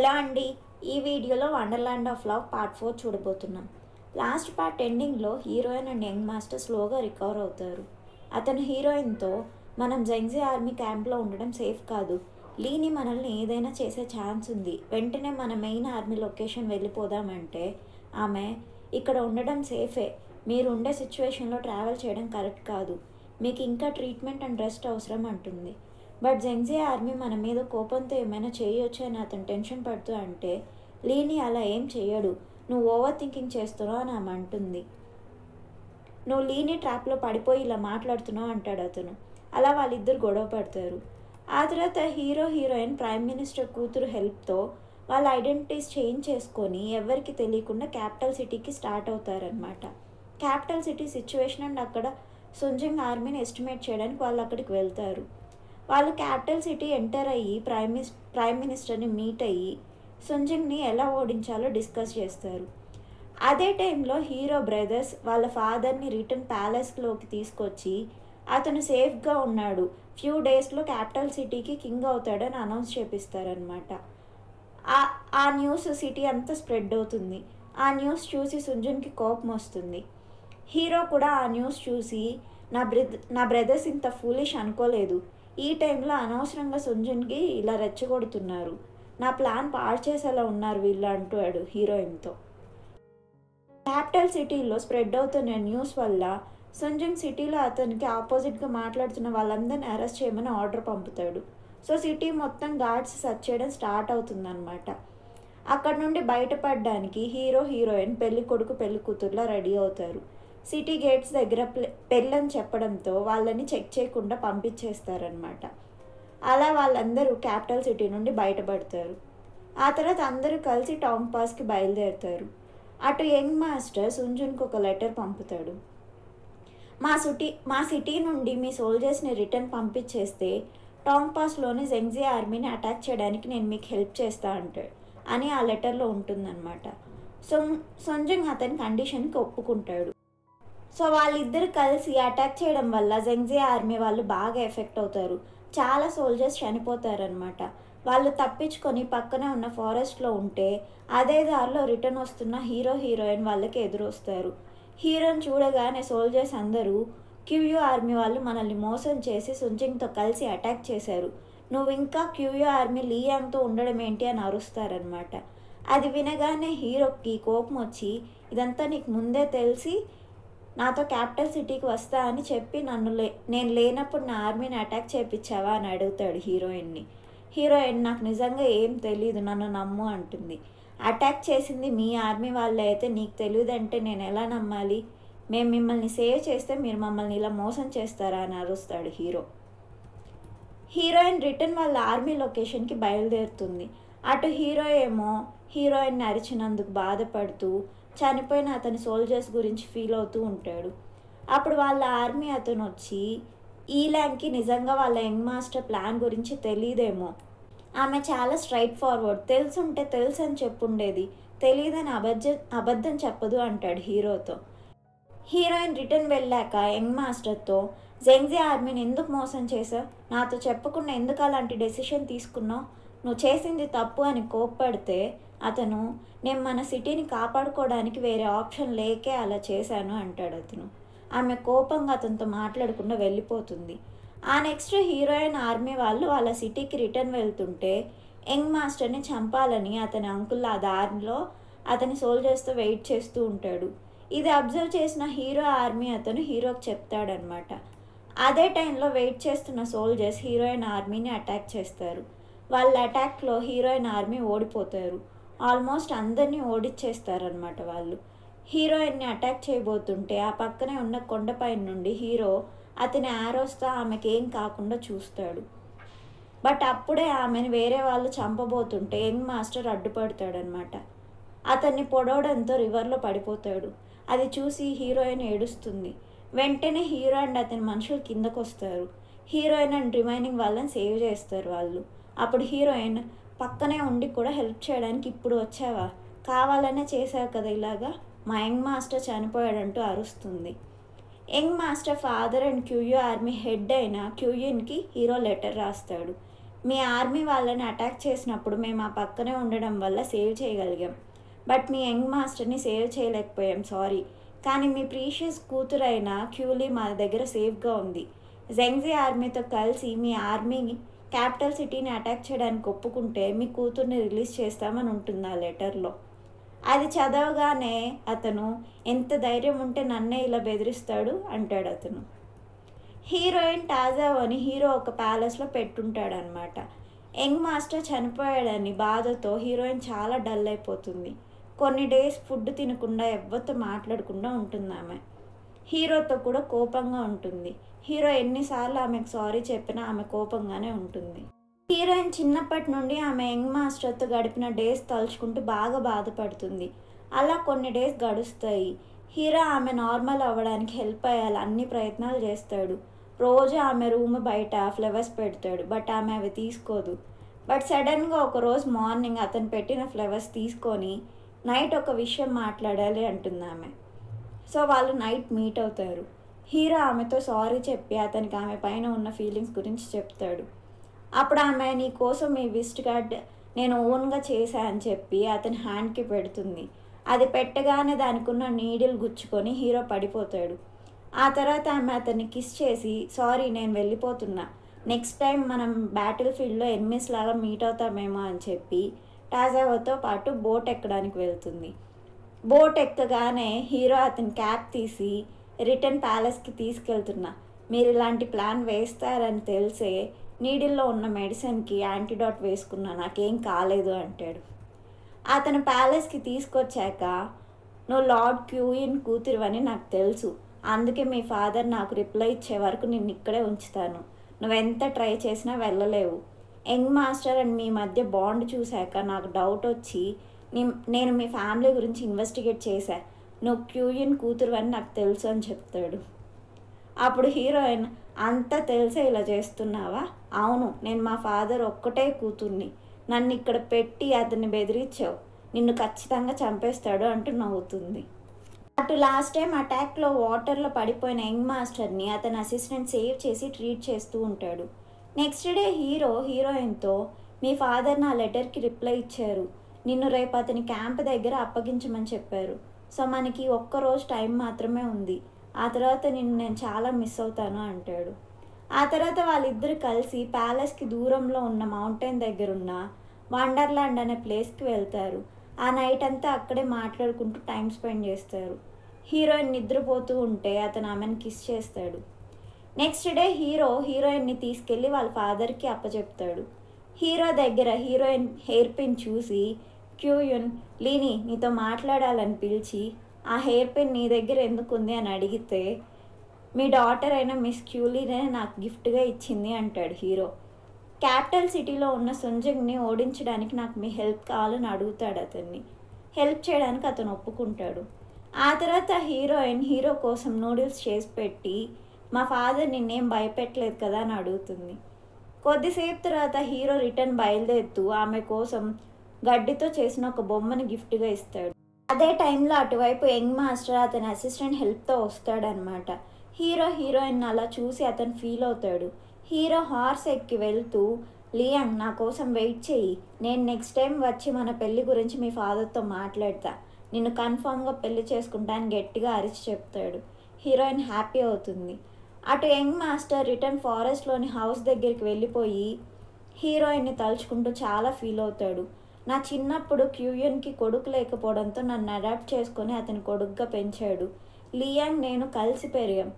Hello అండి. ఈ వీడియోలో వండర్‌ల్యాండ్ ఆఫ్ లవ్ పార్ట్ 4 చూడబోతున్నాం. లాస్ట్ పార్ట్ ఎండింగ్‌లో హీరోయిన్ అండ్ యంగ్ మాస్టర్ స్లోగా రికవర్ అవుతారు. అతను హీరోయిన్‌తో మనం జెంగ్జీ ఆర్మీ క్యాంప్‌లో ఉండడం సేఫ్ కాదు. లీని మనల్ని ఏదైనా చేసే ఛాన్స్ ఉంది. వెంటనే మన మెయిన్ ఆర్మీ లొకేషన్ వెళ్ళిపోదామంటే ఆమె ఇక్కడ ఉండడం సేఫే. మీరు ఉండే సిచ్యువేషన్‌లో ట్రావెల్ చేయడం కరెక్ట్ కాదు. మీకు ఇంకా ట్రీట్మెంట్ అండ్ రెస్ట్ అవసరం అంటుంది. బట్ జెంగ్జీ ఆర్మీ మన మీద కోపంతో ఏమైనా చేయొచ్చు అని అతను టెన్షన్ పడుతూ అంటే లీని అలా ఏం చేయడు, నువ్వు ఓవర్ థింకింగ్ చేస్తున్నావు అని ఆమె అంటుంది. నువ్వు లీని ట్రాప్లో పడిపోయి ఇలా మాట్లాడుతున్నావు అంటాడు అతను. అలా వాళ్ళిద్దరు గొడవ పడతారు. ఆ తర్వాత హీరోయిన్ ప్రైమ్ మినిస్టర్ కూతురు హెల్ప్తో వాళ్ళ ఐడెంటిటీస్ చేంజ్ చేసుకొని ఎవరికి తెలియకుండా క్యాపిటల్ సిటీకి స్టార్ట్ అవుతారనమాట. క్యాపిటల్ సిటీ సిచ్యువేషన్ అండ్ అక్కడ సుంజింగ్ ఆర్మీని ఎస్టిమేట్ చేయడానికి వాళ్ళు అక్కడికి వెళ్తారు. వాళ్ళు క్యాపిటల్ సిటీ ఎంటర్ అయ్యి ప్రైమ్ మినిస్టర్ని మీట్ అయ్యి సుంజింగ్ని ఎలా ఓడించాలో డిస్కస్ చేస్తారు. అదే టైంలో హీరో బ్రదర్స్ వాళ్ళ ఫాదర్ని రిటర్న్ ప్యాలెస్లోకి తీసుకొచ్చి అతను సేఫ్గా ఉన్నాడు, ఫ్యూ డేస్లో క్యాపిటల్ సిటీకి కింగ్ అవుతాడని అనౌన్స్ చేపిస్తారనమాట. ఆ న్యూస్ సిటీ అంతా స్ప్రెడ్ అవుతుంది. ఆ న్యూస్ చూసి సుంజన్కి కోపం వస్తుంది. హీరో కూడా ఆ న్యూస్ చూసి నా బ్రదర్స్ ఇంత ఫూలిష్ అనుకోలేదు, ఈ టైంలో అనవసరంగా సుంజన్కి ఇలా రెచ్చగొడుతున్నారు, నా ప్లాన్ పాడు చేసేలా ఉన్నారు వీళ్ళు అంటాడు హీరోయిన్తో. క్యాపిటల్ సిటీలో స్ప్రెడ్ అవుతున్న న్యూస్ వల్ల సుంజన్ సిటీలో అతనికి ఆపోజిట్గా మాట్లాడుతున్న వాళ్ళందరినీ అరెస్ట్ చేయమని ఆర్డర్ పంపుతాడు. సో సిటీ మొత్తం గార్డ్స్ సర్చ్ చేయడం స్టార్ట్ అవుతుందన్నమాట. అక్కడ నుండి బయటపడడానికి హీరోయిన్ పెళ్లి కొడుకు పెళ్లి కూతురులా రెడీ అవుతారు. సిటీ గేట్స్ దగ్గర పెళ్ళని చెప్పడంతో వాళ్ళని చెక్ చేయకుండా పంపించేస్తారనమాట. అలా వాళ్ళందరూ క్యాపిటల్ సిటీ నుండి బయటపడతారు. ఆ తర్వాత అందరూ కలిసి టౌన్ పాస్కి బయలుదేరుతారు. అటు యంగ్ మాస్టర్ సుంజన్కి ఒక లెటర్ పంపుతాడు. మా సిటీ నుండి మీ సోల్జర్స్ని రిటర్న్ పంపించేస్తే టౌన్ పాస్లోని జెంగ్జీ ఆర్మీని అటాక్ చేయడానికి నేను మీకు హెల్ప్ చేస్తా అంటాడు అని ఆ లెటర్లో ఉంటుందన్నమాట. సుంజన్ అతని కండిషన్కి ఒప్పుకుంటాడు. సో వాళ్ళిద్దరు కలిసి అటాక్ చేయడం వల్ల జెంగ్జీ ఆర్మీ వాళ్ళు బాగా ఎఫెక్ట్ అవుతారు. చాలా సోల్జర్స్ చనిపోతారనమాట. వాళ్ళు తప్పించుకొని పక్కనే ఉన్న ఫారెస్ట్లో ఉంటే అదే దారిలో రిటర్న్ వస్తున్న హీరోయిన్ వాళ్ళకి ఎదురొస్తారు. హీరోని చూడగానే సోల్జర్స్ అందరూ క్యూయూ ఆర్మీ వాళ్ళు మనల్ని మోసం చేసి సుంజింగ్తో కలిసి అటాక్ చేశారు, నువ్వు ఇంకా క్యూయూ ఆర్మీ లియాంగ్తో ఉండడం ఏంటి అని అరుస్తారనమాట. అది వినగానే హీరోకి కోపం వచ్చి ఇదంతా నీకు ముందే తెలిసి నాతో క్యాపిటల్ సిటీకి వస్తా అని చెప్పి నేను లేనప్పుడు నా ఆర్మీని అటాక్ చేయించావా అని అడుగుతాడు హీరోయిన్ని. హీరోయిన్ నాకు నిజంగా ఏం తెలీదు, నన్ను నమ్ము అంటుంది. అటాక్ చేసింది మీ ఆర్మీ వాళ్ళే అయితే నీకు తెలియదంటే నేను ఎలా నమ్మాలి, మేము మిమ్మల్ని సేవ్ చేస్తే మీరు మమ్మల్ని ఇలా మోసం చేస్తారా అని అరుస్తాడు హీరో. హీరోయిన్ రిటర్న్ వాళ్ళ ఆర్మీ లొకేషన్కి బయలుదేరుతుంది. అటు హీరో ఏమో హీరోయిన్ని అరిచినందుకు బాధపడుతూ చనిపోయిన అతని సోల్జర్స్ గురించి ఫీల్ అవుతూ ఉంటాడు. అప్పుడు వాళ్ళ ఆర్మీ అతను వచ్చి ఈలాంగ్కి నిజంగా వాళ్ళ యంగ్ మాస్టర్ ప్లాన్ గురించి తెలియదేమో, ఆమె చాలా స్ట్రైట్ ఫార్వర్డ్, తెలుసుంటే తెలుసు అని చెప్పుండేది, తెలియదని అబద్ధం చెప్పదు అంటాడు హీరోతో. హీరోయిన్ రిటర్న్ వెళ్ళాక యంగ్ మాస్టర్తో జెంగ్జీ ఆర్మీని ఎందుకు మోసం చేసావు, నాతో చెప్పకుండా ఎందుకు అలాంటి డెసిషన్ తీసుకున్నావు, నువ్వు చేసింది తప్పు అని కోప్పడితే అతను నేను మన సిటీని కాపాడుకోవడానికి వేరే ఆప్షన్ లేకే అలా చేశాను అంటాడు అతను. ఆమె కోపంగా అతనితో మాట్లాడకుండా వెళ్ళిపోతుంది. ఆ నెక్స్ట్ హీరోయిన్ ఆర్మీ వాళ్ళు వాళ్ళ సిటీకి రిటర్న్ వెళ్తుంటే యంగ్ మాస్టర్ని చంపాలని అతని అంకుల్ ఆ దారిలో అతని సోల్జర్స్తో వెయిట్ చేస్తూ ఉంటాడు. ఇది అబ్జర్వ్ చేసిన హీరో ఆర్మీ అతను హీరోకి చెప్తాడనమాట. అదే టైంలో వెయిట్ చేస్తున్న సోల్జర్స్ హీరోయిన్ ఆర్మీని అటాక్ చేస్తారు. వాళ్ళ అటాక్లో హీరోయిన్ ఆర్మీ ఓడిపోతారు. ఆల్మోస్ట్ అందరినీ ఓడిచ్చేస్తారనమాట వాళ్ళు. హీరోయిన్ని అటాక్ చేయబోతుంటే ఆ పక్కనే ఉన్న కొండపై నుండి హీరో అతని ఆరోస్తో ఆమెకి ఏం కాకుండా చూస్తాడు. బట్ అప్పుడే ఆమెను వేరే వాళ్ళు చంపబోతుంటే యంగ్ మాస్టర్ అడ్డుపడతాడనమాట. అతన్ని పొడవడంతో రివర్లో పడిపోతాడు. అది చూసి హీరోయిన్ ఏడుస్తుంది. వెంటనే హీరో అండ్ అతని మనుషులు కిందకు వస్తారు. హీరోయిన్ అండ్ రిమైనింగ్ వాళ్ళని సేవ్ చేస్తారు వాళ్ళు. అప్పుడు హీరోయిన్ పక్కనే ఉండి కూడా హెల్ప్ చేయడానికి ఇప్పుడు వచ్చావా, కావాలనే చేశావు కదా ఇలాగా, మా యంగ్ మాస్టర్ చనిపోయాడంటూ అరుస్తుంది. Young master father and QU army head అయిన క్యూయిన్కి హీరో లెటర్ రాస్తాడు. మీ ఆర్మీ వాళ్ళని అటాక్ చేసినప్పుడు మేము ఆ పక్కనే ఉండడం వల్ల సేవ్ చేయగలిగాం. బట్ మీ యంగ్ మాస్టర్ని సేవ్ చేయలేకపోయాం, సారీ. కానీ మీ ప్రీషియస్ కూతురైన క్యూలీ మా దగ్గర సేఫ్గా ఉంది. జెంగ్జీ ఆర్మీతో కలిసి మీ ఆర్మీ క్యాపిటల్ సిటీని అటాక్ చేయడానికి ఒప్పుకుంటే మీ కూతుర్ని రిలీజ్ చేస్తామని ఉంటుంది ఆ లెటర్లో. అది చదవగానే అతను, ఎంత ధైర్యం ఉంటే నన్నే ఇలా బెదిరిస్తాడు అంటాడు అతను. హీరోయిన్ టాజావోని హీరో ఒక ప్యాలెస్లో పెట్టుంటాడనమాట. యంగ్ మాస్టర్ చనిపోయాడని బాధతో హీరోయిన్ చాలా డల్ అయిపోతుంది. కొన్ని డేస్ ఫుడ్ తినకుండా ఎవరితో మాట్లాడకుండా ఉంటుంది ఆమె. హీరోతో కూడా కోపంగా ఉంటుంది. హీరో ఎన్నిసార్లు ఆమెకు సారీ చెప్పినా ఆమె కోపంగానే ఉంటుంది. హీరోయిన్ చిన్నప్పటి నుండి ఆమె యంగ్ మాస్టర్తో గడిపిన డేస్ తలుచుకుంటూ బాగా బాధపడుతుంది. అలా కొన్ని డేస్ గడుస్తాయి. హీరో ఆమె నార్మల్ అవ్వడానికి హెల్ప్ అయ్యాలి అన్ని ప్రయత్నాలు చేస్తాడు. రోజు ఆమె రూమ్ బయట ఫ్లవర్స్ పెడతాడు, బట్ ఆమె అవి తీసుకోదు. బట్ సడన్గా ఒకరోజు మార్నింగ్ అతను పెట్టిన ఫ్లవర్స్ తీసుకొని నైట్ ఒక విషయం మాట్లాడాలి అంటుంది ఆమె. సో వాళ్ళు నైట్ మీట్ అవుతారు. హీరో ఆమెతో సారీ చెప్పి అతనికి ఆమె పైన ఉన్న ఫీలింగ్స్ గురించి చెప్తాడు. అప్పుడు ఆమె, నీ కోసం ఈ విజిట్ కార్డ్ నేను ఓన్గా చేశా అని చెప్పి అతని హ్యాండ్కి పెడుతుంది. అది పెట్టగానే దానికి ఉన్న నీడిల్ గుచ్చుకొని హీరో పడిపోతాడు. ఆ తర్వాత ఆమె అతన్ని కిస్ చేసి, సారీ నేను వెళ్ళిపోతున్నా, నెక్స్ట్ టైం మనం బ్యాటిల్ ఫీల్డ్లో ఎనిమిస్ లాగా మీట్ అవుతామేమో అని చెప్పి టాజావోతో పాటు బోట్ ఎక్కడానికి వెళ్తుంది. బోట్ ఎక్కగానే హీరో అతని క్యాప్ తీసి, రిటర్న్ ప్యాలెస్కి తీసుకెళ్తున్నా, మీరు ఇలాంటి ప్లాన్ వేస్తారని తెలిసే నీడిల్లో ఉన్న మెడిసిన్కి యాంటీడాట్ వేసుకున్నా, నాకేం కాలేదు అంటాడు. అతను ప్యాలెస్కి తీసుకొచ్చాక, నువ్వు లార్డ్ క్యూయిన్ కూతురువని నాకు తెలుసు, అందుకే మీ ఫాదర్ నాకు రిప్లై ఇచ్చే వరకు నిన్ను ఇక్కడే ఉంచుతాను, నువ్వెంత ట్రై చేసినా వెళ్ళలేవు. యంగ్ మాస్టర్ అండ్ మీ మధ్య బాండ్ చూశాక నాకు డౌట్ వచ్చి నేను మీ ఫ్యామిలీ గురించి ఇన్వెస్టిగేట్ చేశా, నువ్వు క్యూయిన్ కూతురువని నాకు తెలుసు అని చెప్తాడు. అప్పుడు హీరోయిన్, అంతా తెలిసే ఇలా చేస్తున్నావా? అవును, నేను మా ఫాదర్ ఒక్కటే కూతుర్ని, నన్ను ఇక్కడ పెట్టి అతన్ని బెదిరించావు, నిన్ను ఖచ్చితంగా చంపేస్తాడు అంటూ నవ్వుతుంది. అటు లాస్ట్ టైం అటాక్లో వాటర్లో పడిపోయిన యంగ్ మాస్టర్ని అతని అసిస్టెంట్ సేవ్ చేసి ట్రీట్ చేస్తూ ఉంటాడు. నెక్స్ట్ డే హీరో హీరోయిన్తో, మీ ఫాదర్ నా లెటర్కి రిప్లై ఇచ్చారు, నిన్ను రేపు అతని క్యాంప్ దగ్గర అప్పగించమని చెప్పారు. సో మనకి ఒక్కరోజు టైం మాత్రమే ఉంది, ఆ తర్వాత నిన్ను నేను చాలా మిస్ అవుతాను అంటాడు. ఆ తర్వాత వాళ్ళిద్దరు కలిసి ప్యాలెస్కి దూరంలో ఉన్న మౌంటైన్ దగ్గరున్న వండర్లాండ్ అనే ప్లేస్కి వెళ్తారు. ఆ నైట్ అంతా అక్కడే మాట్లాడుకుంటూ టైం స్పెండ్ చేస్తారు. హీరోయిన్ నిద్రపోతూ ఉంటే అతను ఆమెను కిస్ చేస్తాడు. నెక్స్ట్ డే హీరో హీరోయిన్ని తీసుకెళ్ళి వాళ్ళ ఫాదర్కి అప్పచెప్తాడు. హీరో దగ్గర హీరోయిన్ హెయిర్ పిన్ చూసి, క్యూయున్, లీని నీతో మాట్లాడాలని పిలిచి, ఆ హెయిర్ పిన్ నీ దగ్గర ఎందుకు ఉంది అని అడిగితే, మీ డాటర్ అయిన మిస్ క్యూలీనే నాకు గిఫ్ట్గా ఇచ్చింది అంటాడు హీరో. క్యాపిటల్ సిటీలో ఉన్న సుంజంగ్ని ఓడించడానికి నాకు మీ హెల్ప్ కావాలని అడుగుతాడు అతన్ని. హెల్ప్ చేయడానికి అతను ఒప్పుకుంటాడు. ఆ తర్వాత హీరోయిన్ హీరో కోసం నూడిల్స్ చేసి పెట్టి, మా ఫాదర్ నిన్నేం భయపెట్టలేదు కదా అని అడుగుతుంది. కొద్దిసేపు తర్వాత హీరో రిటర్న్ బయలుదేరుతూ ఆమె కోసం గడ్డితో చేసిన ఒక బొమ్మని గిఫ్ట్గా ఇస్తాడు. అదే టైంలో అటువైపు యంగ్ మాస్టర్ అతని అసిస్టెంట్ హెల్ప్తో వస్తాడనమాట. హీరోయిన్ అలా చూసి అతను ఫీల్ అవుతాడు. హీరో హార్స్ ఎక్కి వెళ్తూ, లియాంగ్ నా కోసం వెయిట్ చెయ్యి, నేను నెక్స్ట్ టైం వచ్చి మన పెళ్ళి గురించి మీ ఫాదర్తో మాట్లాడతా, నిన్ను కన్ఫామ్గా పెళ్లి చేసుకుంటా అని గట్టిగా అరిచి చెప్తాడు. హీరోయిన్ హ్యాపీ అవుతుంది. అటు యంగ్ మాస్టర్ రిటర్న్ ఫారెస్ట్లోని హౌస్ దగ్గరికి వెళ్ళిపోయి హీరోయిన్ని తలుచుకుంటూ చాలా ఫీల్ అవుతాడు. నా చిన్నప్పుడు క్యూయన్కి కొడుకు లేకపోవడంతో నన్ను అడాప్ట్ చేసుకొని అతని కొడుకుగా పెంచాడు. లియాంగ్ నేను కలిసి పెరిగాం,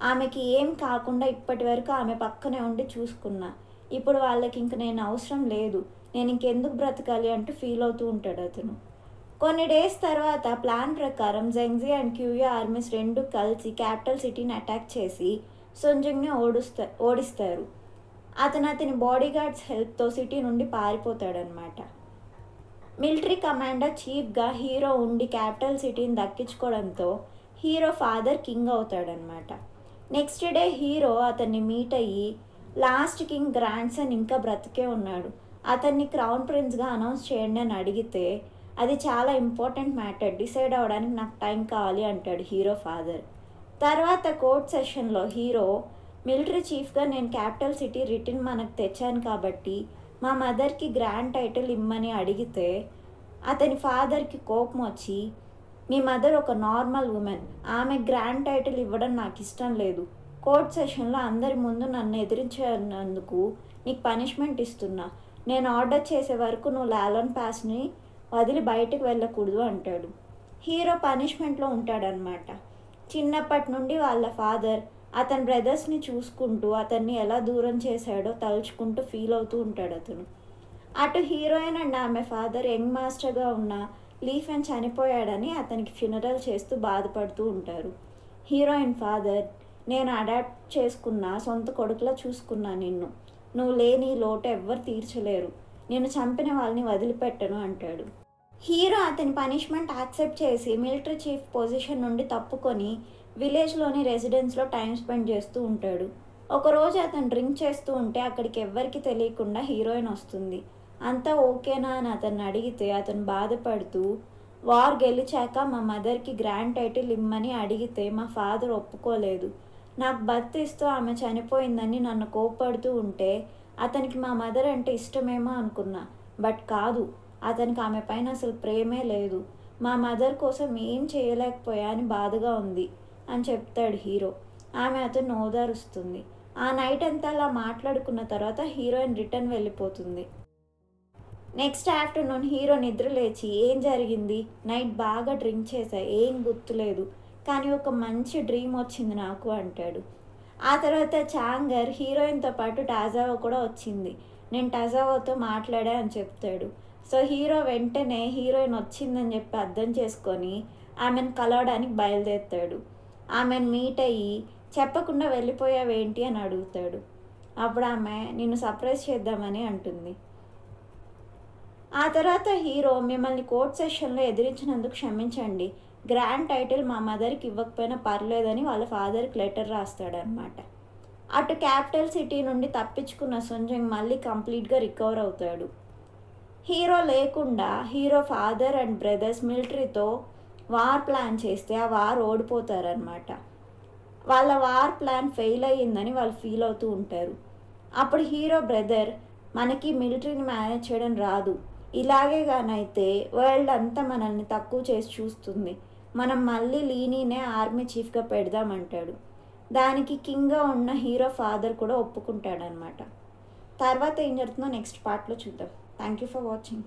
ఆమెకి ఏం కాకుండా ఇప్పటి వరకు ఆమె పక్కనే ఉండి చూసుకున్నా, ఇప్పుడు వాళ్ళకి ఇంక నేను అవసరం లేదు, నేను ఇంకెందుకు బ్రతకాలి అంటూ ఫీల్ అవుతూ ఉంటాడు అతను. కొన్ని డేస్ తర్వాత ప్లాన్ ప్రకారం జెంగ్జీ అండ్ క్యూయో ఆర్మీస్ రెండు కలిసి క్యాపిటల్ సిటీని అటాక్ చేసి సుంజంగ్ని ఓడిస్తారు. అతని బాడీగార్డ్స్ హెల్ప్తో సిటీ నుండి పారిపోతాడనమాట. మిలిటరీ కమాండర్ చీఫ్గా హీరో ఉండి క్యాపిటల్ సిటీని దక్కించుకోవడంతో హీరో ఫాదర్ కింగ్ అవుతాడనమాట. నెక్స్ట్ డే హీరో అతన్ని మీట్ అయ్యి, లాస్ట్ కింగ్ గ్రాండ్ సన్ ఇంకా బ్రతికే ఉన్నాడు, అతన్ని క్రౌన్ ప్రిన్స్గా అనౌన్స్ చేయండి అని అడిగితే, అది చాలా ఇంపార్టెంట్ మ్యాటర్, డిసైడ్ అవ్వడానికి నాకు టైం కావాలి అంటాడు హీరో ఫాదర్. తర్వాత కోర్ట్ సెషన్లో హీరో, మిలిటరీ చీఫ్గా నేను క్యాపిటల్ సిటీ రిటర్న్ మనకు తెచ్చాను కాబట్టి మా మదర్కి గ్రాండ్ టైటిల్ ఇమ్మని అడిగితే అతని ఫాదర్కి కోపం వచ్చి, మీ మదర్ ఒక నార్మల్ ఉమెన్, ఆమె గ్రాండ్ టైటిల్ ఇవ్వడం నాకు ఇష్టం లేదు, కోర్ట్ సెషన్లో అందరి ముందు నన్ను ఎదిరించినందుకు నీకు పనిష్మెంట్ ఇస్తున్నా, నేను ఆర్డర్ చేసే వరకు నువ్వు లాలన్ పాస్ని వదిలి బయటకు వెళ్ళకూడదు అంటాడు. హీరో పనిష్మెంట్లో ఉంటాడనమాట. చిన్నప్పటి నుండి వాళ్ళ ఫాదర్ అతని బ్రదర్స్ని చూసుకుంటూ అతన్ని ఎలా దూరం చేశాడో తలుచుకుంటూ ఫీల్ అవుతూ ఉంటాడు అతను. అటు హీరోయిన్ అండ్ ఆమె ఫాదర్ యంగ్ మాస్టర్గా ఉన్న లీఫెన్ చనిపోయాడని అతనికి ఫ్యూనరల్ చేస్తూ బాధపడుతూ ఉంటారు. హీరోయిన్ ఫాదర్, నేను అడాప్ట్ చేసుకున్న సొంత కొడుకులా చూసుకున్నా నిన్ను, నువ్వు లేని లోటు ఎవ్వరు తీర్చలేరు, నేను చంపిన వాళ్ళని వదిలిపెట్టను అంటాడు. హీరో అతని పనిష్మెంట్ యాక్సెప్ట్ చేసి మిలిటరీ చీఫ్ పొజిషన్ నుండి తప్పుకొని విలేజ్లోని రెసిడెన్స్లో టైం స్పెండ్ చేస్తూ ఉంటాడు. ఒకరోజు అతను డ్రింక్ చేస్తూ ఉంటే అక్కడికి ఎవ్వరికి తెలియకుండా హీరోయిన్ వస్తుంది. అంతా ఓకేనా అని అతన్ని అడిగితే అతను బాధపడుతూ, వార్ గెలిచాక మా మదర్కి గ్రాండ్ టైటిల్ ఇమ్మని అడిగితే మా ఫాదర్ ఒప్పుకోలేదు, నాకు బర్త్ ఇస్తూ ఆమె చనిపోయిందని నన్ను కోప్పడుతూ ఉంటే అతనికి మా మదర్ అంటే ఇష్టమేమో అనుకున్నా, బట్ కాదు, అతనికి ఆమె పైన అసలు ప్రేమే లేదు, మా మదర్ కోసం ఏం చేయలేకపోయా అని బాధగా ఉంది అని చెప్తాడు హీరో. ఆమె అతను ఓదారుస్తుంది. ఆ నైట్ అంతా అలా మాట్లాడుకున్న తర్వాత హీరోయిన్ రిటర్న్ వెళ్ళిపోతుంది. నెక్స్ట్ ఆఫ్టర్నూన్ హీరో నిద్ర లేచి, ఏం జరిగింది, నైట్ బాగా డ్రింక్ చేశా, ఏం గుర్తులేదు, కానీ ఒక మంచి డ్రీమ్ వచ్చింది నాకు అంటాడు. ఆ తర్వాత చాంగర్ హీరోయిన్తో పాటు టాజావో కూడా వచ్చింది, నేను టాజావోతో మాట్లాడా అని చెప్తాడు. సో హీరో వెంటనే హీరోయిన్ వచ్చిందని చెప్పి అర్థం చేసుకొని ఆమెను కలవడానికి బయలుదేరుతాడు. ఆమెను మీట్ అయ్యి, చెప్పకుండా వెళ్ళిపోయావేంటి అని అడుగుతాడు. అప్పుడు ఆమె నిన్ను సర్ప్రైజ్ చేద్దామని అంటుంది. ఆ తర్వాత హీరో, మిమ్మల్ని కోర్ట్ సెషన్లో ఎదిరించినందుకు క్షమించండి, గ్రాండ్ టైటిల్ మా మదర్కి ఇవ్వకపోయినా పర్లేదని వాళ్ళ ఫాదర్కి లెటర్ రాస్తాడనమాట. అటు క్యాపిటల్ సిటీ నుండి తప్పించుకున్న సుంజంగ్ మళ్ళీ కంప్లీట్గా రికవర్ అవుతాడు. హీరో లేకుండా హీరో ఫాదర్ అండ్ బ్రదర్స్ మిలిటరీతో వార్ ప్లాన్ చేస్తే ఆ వార్ ఓడిపోతారనమాట. వాళ్ళ వార్ ప్లాన్ ఫెయిల్ అయ్యిందని వాళ్ళు ఫీల్ అవుతూ ఉంటారు. అప్పుడు హీరో బ్రదర్, మనకి మిలిటరీని మేనేజ్ చేయడం రాదు, ఇలాగే కానైతే వరల్డ్ అంతా మనల్ని తక్కువ చేసి చూస్తుంది, మనం మళ్ళీ లీనీనే ఆర్మీ చీఫ్గా పెడదామంటాడు. దానికి కింగ్గా ఉన్న హీరో ఫాదర్ కూడా ఒప్పుకుంటాడనమాట. తర్వాత ఏం జరుగుతుందో నెక్స్ట్ పార్ట్లో చూద్దాం. Thank you for watching.